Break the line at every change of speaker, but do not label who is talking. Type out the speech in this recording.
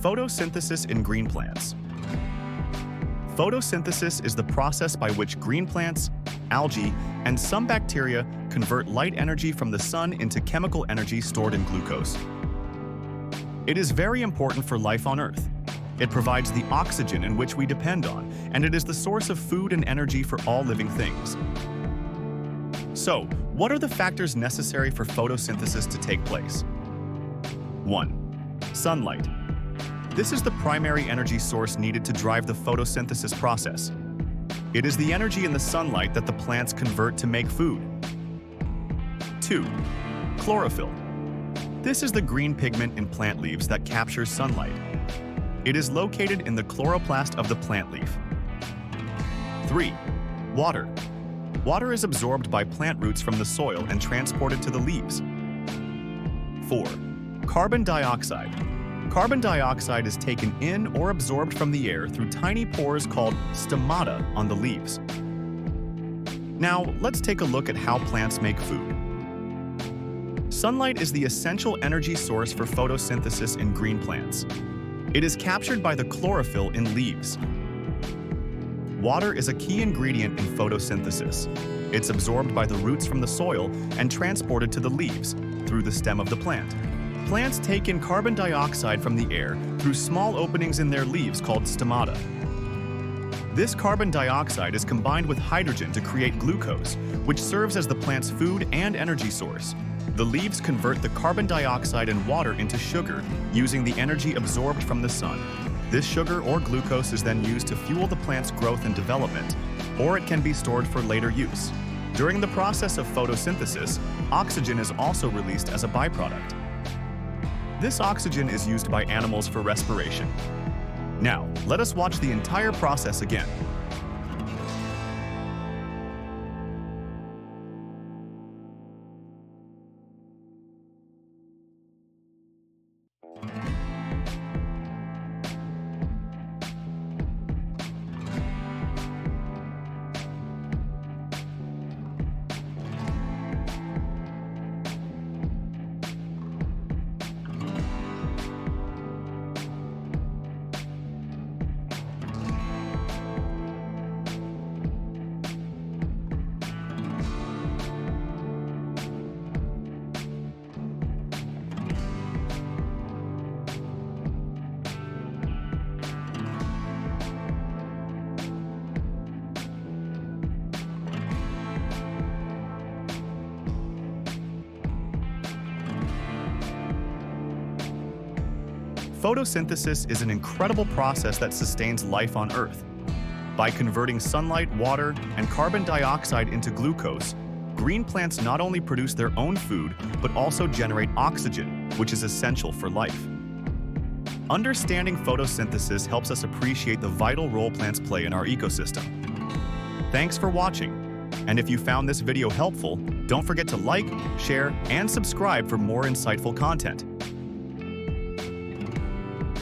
Photosynthesis in green plants. Photosynthesis is the process by which green plants, algae, and some bacteria convert light energy from the sun into chemical energy stored in glucose. It is very important for life on Earth. It provides the oxygen in which we depend on, and it is the source of food and energy for all living things. So, what are the factors necessary for photosynthesis to take place? 1. Sunlight. This is the primary energy source needed to drive the photosynthesis process. It is the energy in the sunlight that the plants convert to make food. 2. Chlorophyll. This is the green pigment in plant leaves that captures sunlight. It is located in the chloroplast of the plant leaf. 3. Water. Water is absorbed by plant roots from the soil and transported to the leaves. 4. Carbon dioxide. Carbon dioxide is taken in or absorbed from the air through tiny pores called stomata on the leaves. Now, let's take a look at how plants make food. Sunlight is the essential energy source for photosynthesis in green plants. It is captured by the chlorophyll in leaves. Water is a key ingredient in photosynthesis. It's absorbed by the roots from the soil and transported to the leaves through the stem of the plant. Plants take in carbon dioxide from the air through small openings in their leaves called stomata. This carbon dioxide is combined with hydrogen to create glucose, which serves as the plant's food and energy source. The leaves convert the carbon dioxide and water into sugar using the energy absorbed from the sun. This sugar or glucose is then used to fuel the plant's growth and development, or it can be stored for later use. During the process of photosynthesis, oxygen is also released as a byproduct. This oxygen is used by animals for respiration. Now, let us watch the entire process again. Photosynthesis is an incredible process that sustains life on Earth. By converting sunlight, water, and carbon dioxide into glucose, green plants not only produce their own food, but also generate oxygen, which is essential for life. Understanding photosynthesis helps us appreciate the vital role plants play in our ecosystem. Thanks for watching. And if you found this video helpful, don't forget to like, share, and subscribe for more insightful content.